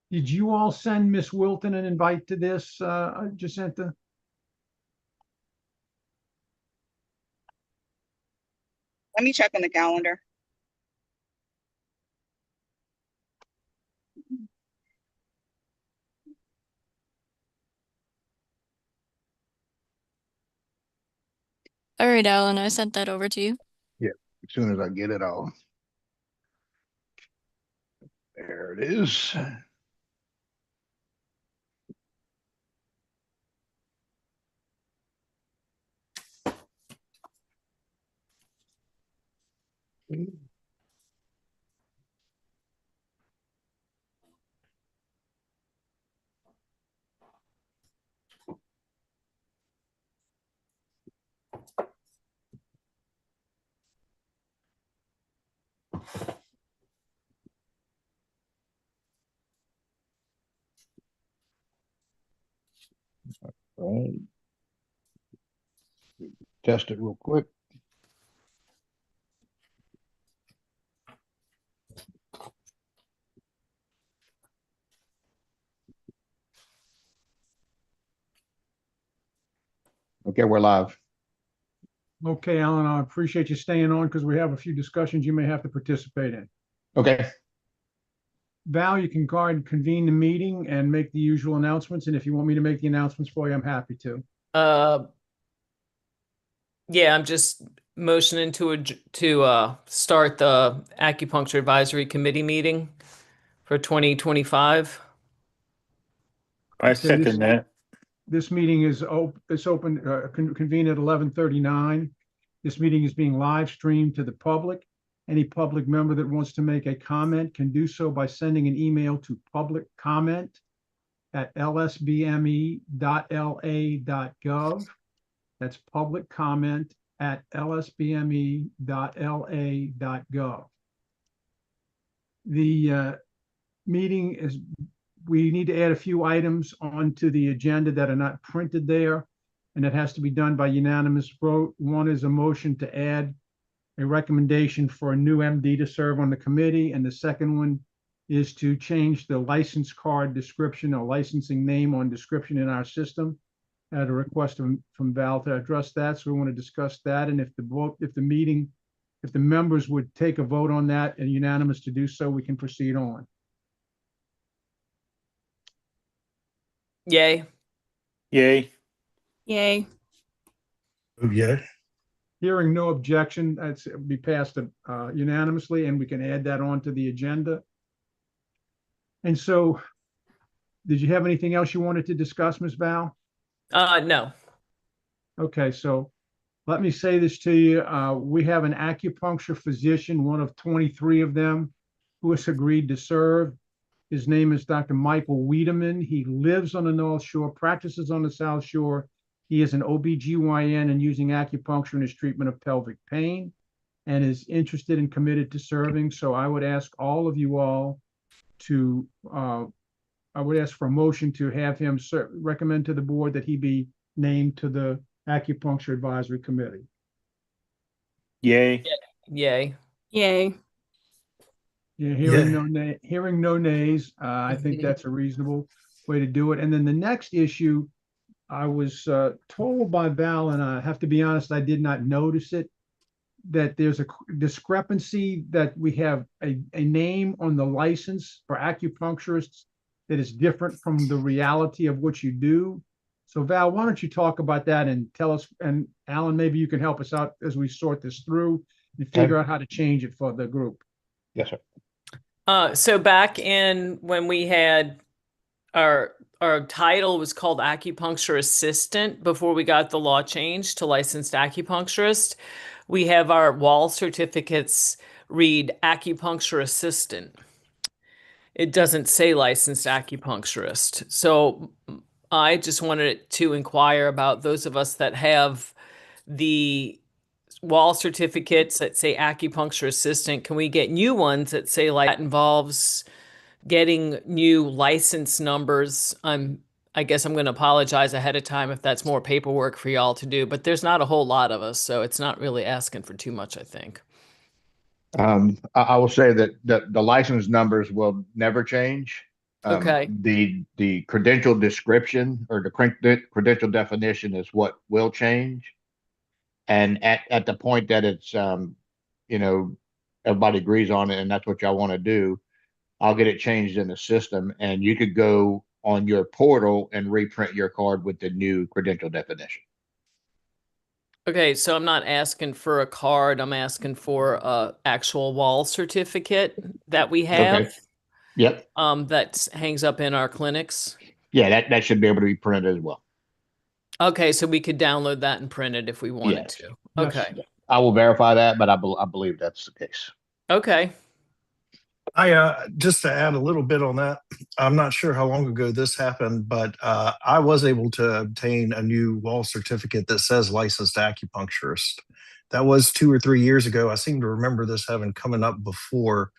Did you all send Miss Wilton an invite to this, Jacinta? Let me check on the calendar. All right, Alan, I sent that over to you. Yeah, as soon as I get it all. There it is. All right. Test it real quick. Okay, we're live. Okay, Alan, I appreciate you staying on because we have a few discussions you may have to participate in. Okay. Val, you can go ahead and convene the meeting and make the usual announcements. And if you want me to make the announcements for you, I'm happy to. Yeah, I'm just motioning to start the Acupuncture Advisory Committee meeting for 2025. I Okay, second that. This meeting is open, convened at 11:39. This meeting is being live streamed to the public. Any public member that wants to make a comment can do so by sending an email to publiccomment@lsbme.la.gov. That's publiccomment@lsbme.la.gov. The meeting is, we need to add a few items onto the agenda that are not printed there, and it has to be done by unanimous vote. One is a motion to add a recommendation for a new MD to serve on the committee, and the second one is to change the license card description or licensing name on description in our system. I had a request from Val to address that, so we want to discuss that, and if the members would take a vote on that and unanimous to do so, we can proceed on. Yay. Yay. Yay. Oh, yeah. Hearing no objection, that's be passed unanimously, and we can add that onto the agenda. And so, did you have anything else you wanted to discuss, Ms. Val? No. Okay, so let me say this to you. We have an acupuncture physician, one of 23 of them, who has agreed to serve. His name is Dr. Michael Wiedemann. He lives on the North Shore, practices on the South Shore. He is an OBGYN and using acupuncture in his treatment of pelvic pain and is interested and committed to serving. So I would ask all of you all to, I would ask for a motion to have him recommend to the board that he be named to the Acupuncture Advisory Committee. Yay. Yay. Yay. Yeah, hearing no nays, I think that's a reasonable way to do it. And then the next issue, I was told by Val, and I have to be honest, I did not notice it, that there's a discrepancy that we have a name on the license for acupuncturists that is different from the reality of what you do. So Val, why don't you talk about that and tell us, and Alan, maybe you can help us out as we sort this through and figure out how to change it for the group. Yes, sir. So back in when we had our title was called acupuncture assistant before we got the law changed to licensed acupuncturist. We have our wall certificates read acupuncture assistant. It doesn't say licensed acupuncturist. So I just wanted to inquire about those of us that have the wall certificates that say acupuncture assistant. Can we get new ones that say like that involves getting new license numbers? I guess I'm going to apologize ahead of time if that's more paperwork for y'all to do, but there's not a whole lot of us, so it's not really asking for too much, I think. I will say that the license numbers will never change. Okay. The credential description or the credential definition is what will change. And at the point that it's, you know, everybody agrees on it and that's what y'all want to do, I'll get it changed in the system and you could go on your portal and reprint your card with the new credential definition. Okay, so I'm not asking for a card. I'm asking for a actual wall certificate that we have. Okay. Yep. That hangs up in our clinics. Yeah, that should be able to be printed as well. Okay, so we could download that and print it if we wanted Yes. to. Yes. Okay. I will verify that, but I believe that's the case. Okay. Just to add a little bit on that, I'm not sure how long ago this happened, but I was able to obtain a new wall certificate that says licensed acupuncturist. That was 2 or 3 years ago. I seem to remember this having coming up before.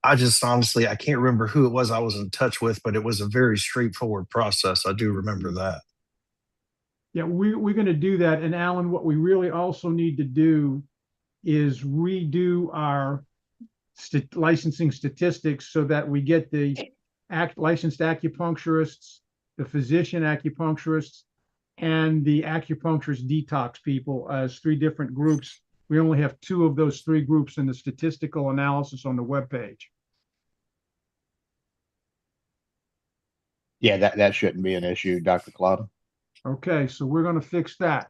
I just honestly, I can't remember who it was I was in touch with, but it was a very straightforward process. I do remember that. Yeah, we're going to do that. And Alan, what we really also need to do is redo our licensing statistics so that we get the licensed acupuncturists, the physician acupuncturists, and the acupuncturist detox people as 3 different groups. We only have 2 of those 3 groups in the statistical analysis on the webpage. Yeah, that shouldn't be an issue, Dr. Cloud. Okay, so we're going to fix that.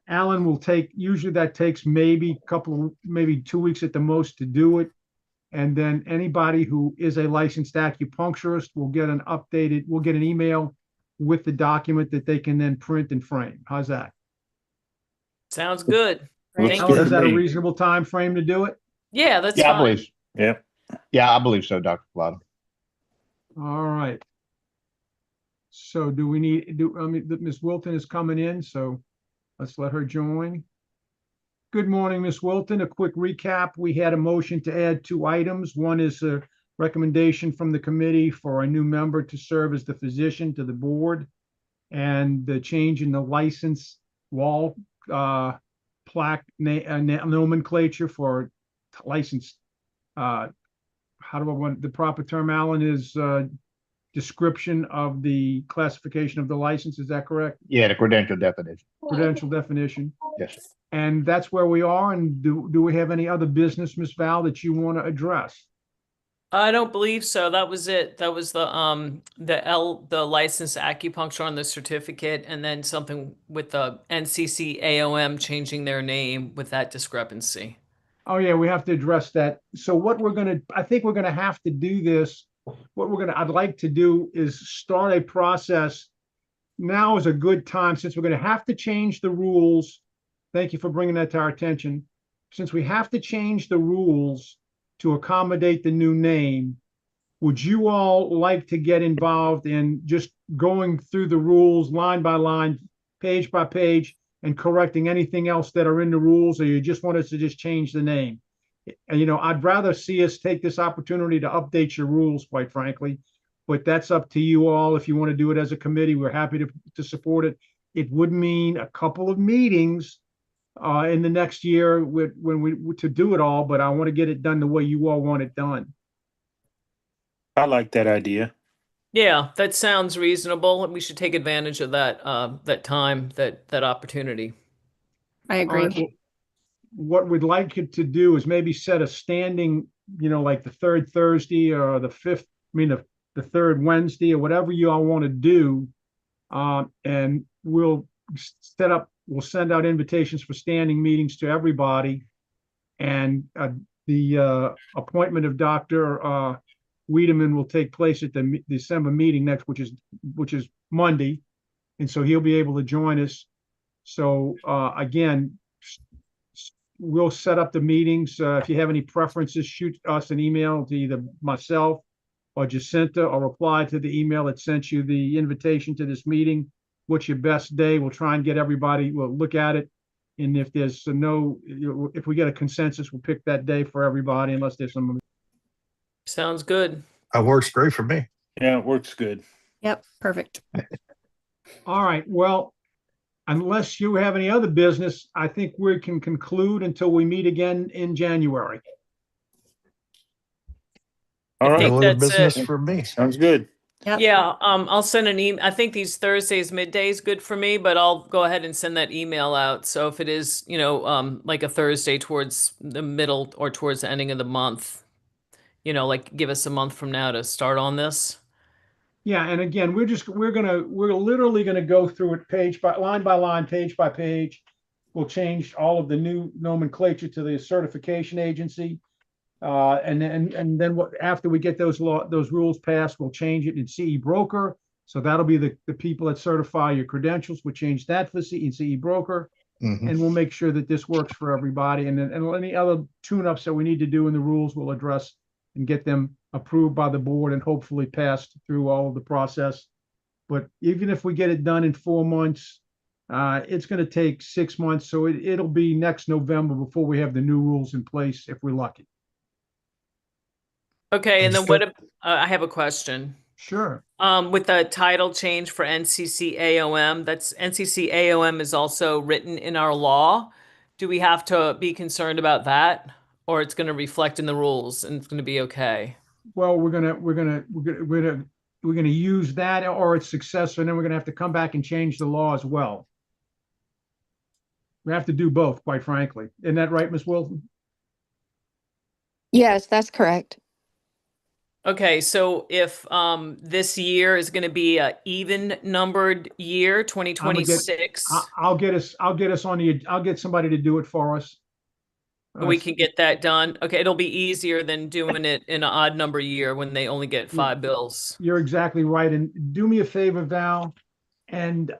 Alan will usually that takes maybe 2 weeks at the most to do it. And then anybody who is a licensed acupuncturist will get an email with the document that they can then print and frame. How's that? Sounds good. Looks Thank Alan, good is to that a me. reasonable time frame to do it? Yeah, that's Yeah, I fine. believe. Yeah. Yeah, I believe so, Dr. Cloud. All right. So Ms. Wilton is coming in, so let's let her join. Good morning, Ms. Wilton. A quick recap. We had a motion to add 2 items. One is a recommendation from the committee for a new member to serve as the physician to the board, and the change in the license wall plaque nomenclature for licensed. How do I want the proper term, Alan, is description of the classification of the license. Is that correct? Yeah, the credential definition. Credential definition. Yes, sir. And that's where we are. And do we have any other business, Ms. Val, that you want to address? I don't believe so. That was it. That was the licensed acupuncture on the certificate, and then something with the NCC AOM changing their name with that discrepancy. Oh yeah, we have to address that. So I think we're gonna have to do this. I'd like to do is start a process. Now is a good time, since we're gonna have to change the rules. Thank you for bringing that to our attention. Since we have to change the rules to accommodate the new name, would you all like to get involved in just going through the rules line by line, page by page, and correcting anything else that are in the rules, or you just want us to just change the name? And, I'd rather see us take this opportunity to update your rules, quite frankly, but that's up to you all. If you want to do it as a committee, we're happy to support it. It would mean a couple of meetings in the next year to do it all, but I want to get it done the way you all want it done. I like that idea. Yeah, that sounds reasonable. We should take advantage of that time, that opportunity. I All right, agree. well, what we'd like it to do is maybe set a standing, like the 3rd Thursday or the 5th, the 3rd Wednesday, or whatever you all want to do. And we'll send out invitations for standing meetings to everybody. And the appointment of Dr. Wiedemann will take place at the December meeting next, which is Monday. And so he'll be able to join us. So again, we'll set up the meetings. If you have any preferences, shoot us an email to either myself or Jacinta, or reply to the email that sent you the invitation to this meeting. What's your best day? We'll try and get everybody, we'll look at it. And if there's if we get a consensus, we'll pick that day for everybody, unless there's some. Sounds good. That works great for me. Yeah, it works good. Yep, perfect. All right, well, unless you have any other business, I think we can conclude until we meet again in January. All I right. think No other that's business it. for me. Sounds good. Yeah, I'll send an email. I think these Thursdays midday is good for me, but I'll go ahead and send that email out. So if it is, like a Thursday towards the middle or towards the ending of the month, like give us a month from now to start on this. Yeah, and again, we're literally gonna go through it page by line, page by page. We'll change all of the new nomenclature to the certification agency. And then after we get those rules passed, we'll change it in CE broker. So that'll be the people that certify your credentials. We'll change that for CE broker. Mhm. And we'll make sure that this works for everybody. And then any other tune-ups that we need to do in the rules, we'll address and get them approved by the board and hopefully passed through all of the process. But even if we get it done in 4 months, it's going to take 6 months. So it'll be next November before we have the new rules in place if we're lucky. Okay, and then Understood. I have a question. Sure. With the title change for NCC AOM, that's NCC AOM is also written in our law. Do we have to be concerned about that, or it's going to reflect in the rules and it's going to be okay? Well, we're gonna use that or its successor, and then we're gonna have to come back and change the law as well. We have to do both, quite frankly. Isn't that right, Ms. Wilson? Yes, that's correct. Okay, so if this year is going to be a even numbered year, 2026, I'll get somebody to do it for us. we can get that done. Okay, it'll be easier than doing it in an odd number year when they only get 5 bills. You're exactly right. And do me a favor, Val, and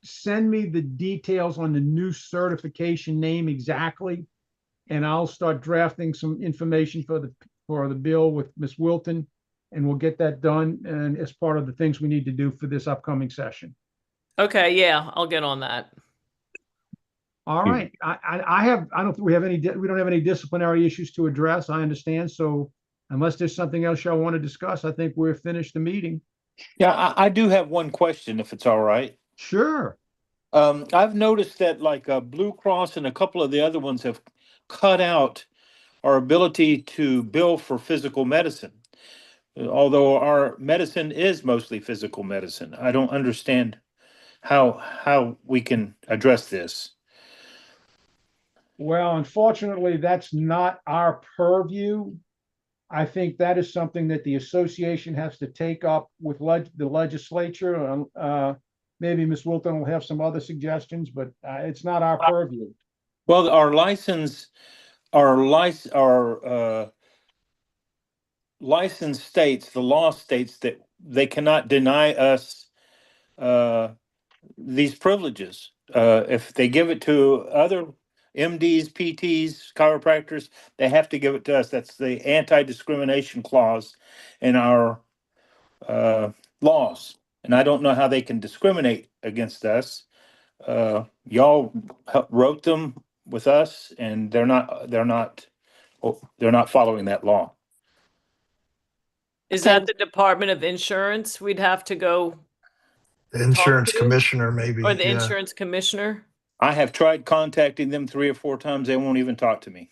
send me the details on the new certification name exactly. And I'll start drafting some information for the bill with Ms. Wilton, and we'll get that done and as part of the things we need to do for this upcoming session. Okay, yeah, I'll get on that. All right. I don't think we don't have any disciplinary issues to address. I understand. So unless there's something else y'all want to discuss, I think we're finished the meeting. Yeah, I do have one question, if it's all right. Sure. I've noticed that like Blue Cross and a couple of the other ones have cut out our ability to bill for physical medicine. Although our medicine is mostly physical medicine, I don't understand how we can address this. Well, unfortunately, that's not our purview. I think that is something that the association has to take up with the legislature. Maybe Ms. Wilton will have some other suggestions, but it's not our purview. Well, our license states, the law states that they cannot deny us these privileges. If they give it to other MDs, PTs, chiropractors, they have to give it to us. That's the anti-discrimination clause in our laws. And I don't know how they can discriminate against us. Y'all wrote them with us, and they're not following that law. Is Okay. that the Department of Insurance we'd have to go, The insurance to? commissioner, maybe. or the Yeah. insurance commissioner? I have tried contacting them 3 or 4 times. They won't even talk to me.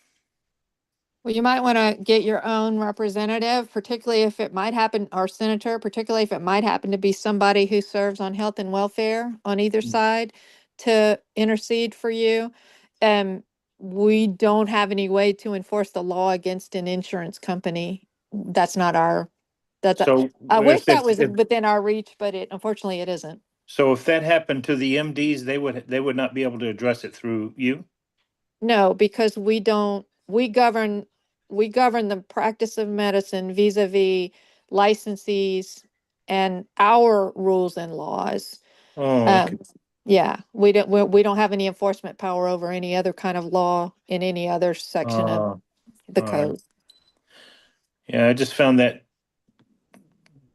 Well, you might want to get your own representative, particularly if it might happen, or senator, particularly if it might happen to be somebody who serves on health and welfare on either side to intercede for you. We don't have any way to enforce the law against an insurance company. That's not our, that's, So I wish that if, was if within our reach, but unfortunately it isn't. so if that happened to the MDs, they would not be able to address it through you. No, because we don't, we govern the practice of medicine vis-a-vis licensees and our rules and laws. Oh, okay. Yeah, we don't have any enforcement power over any other kind of law in any other section of the all right. code. Yeah, I just found that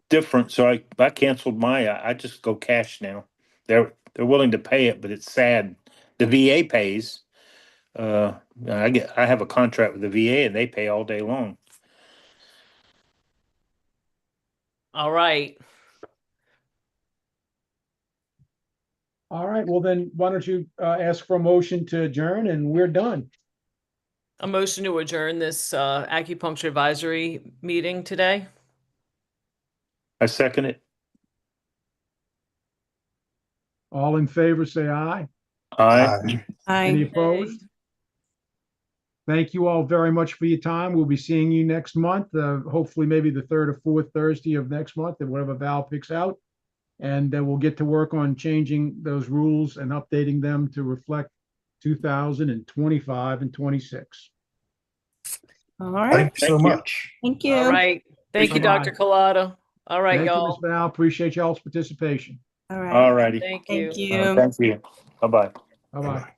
different. So I canceled I just go cash now. They're willing to pay it, but it's sad. The VA pays. I have a contract with the VA and they pay all day long. All right. All right. Well, then why don't you ask for a motion to adjourn and we're done. a motion to adjourn this acupuncture advisory meeting today. I second it. All in favor, say aye. Aye. Any opposed? Thank you all very much for your time. We'll be seeing you next month, hopefully maybe the third or fourth Thursday of next month, and whatever Val picks out. And then we'll get to work on changing those rules and updating them to reflect 2025 and 26. All right. Thank you so Thank you. much. Thank you. All right. Thank you, Bye-bye. Dr. Collado. All right, Thank you, Ms. y'all. Val. Appreciate y'all's participation. All right. All righty. Thank you. Thank you. Thank you. Bye-bye. Bye-bye.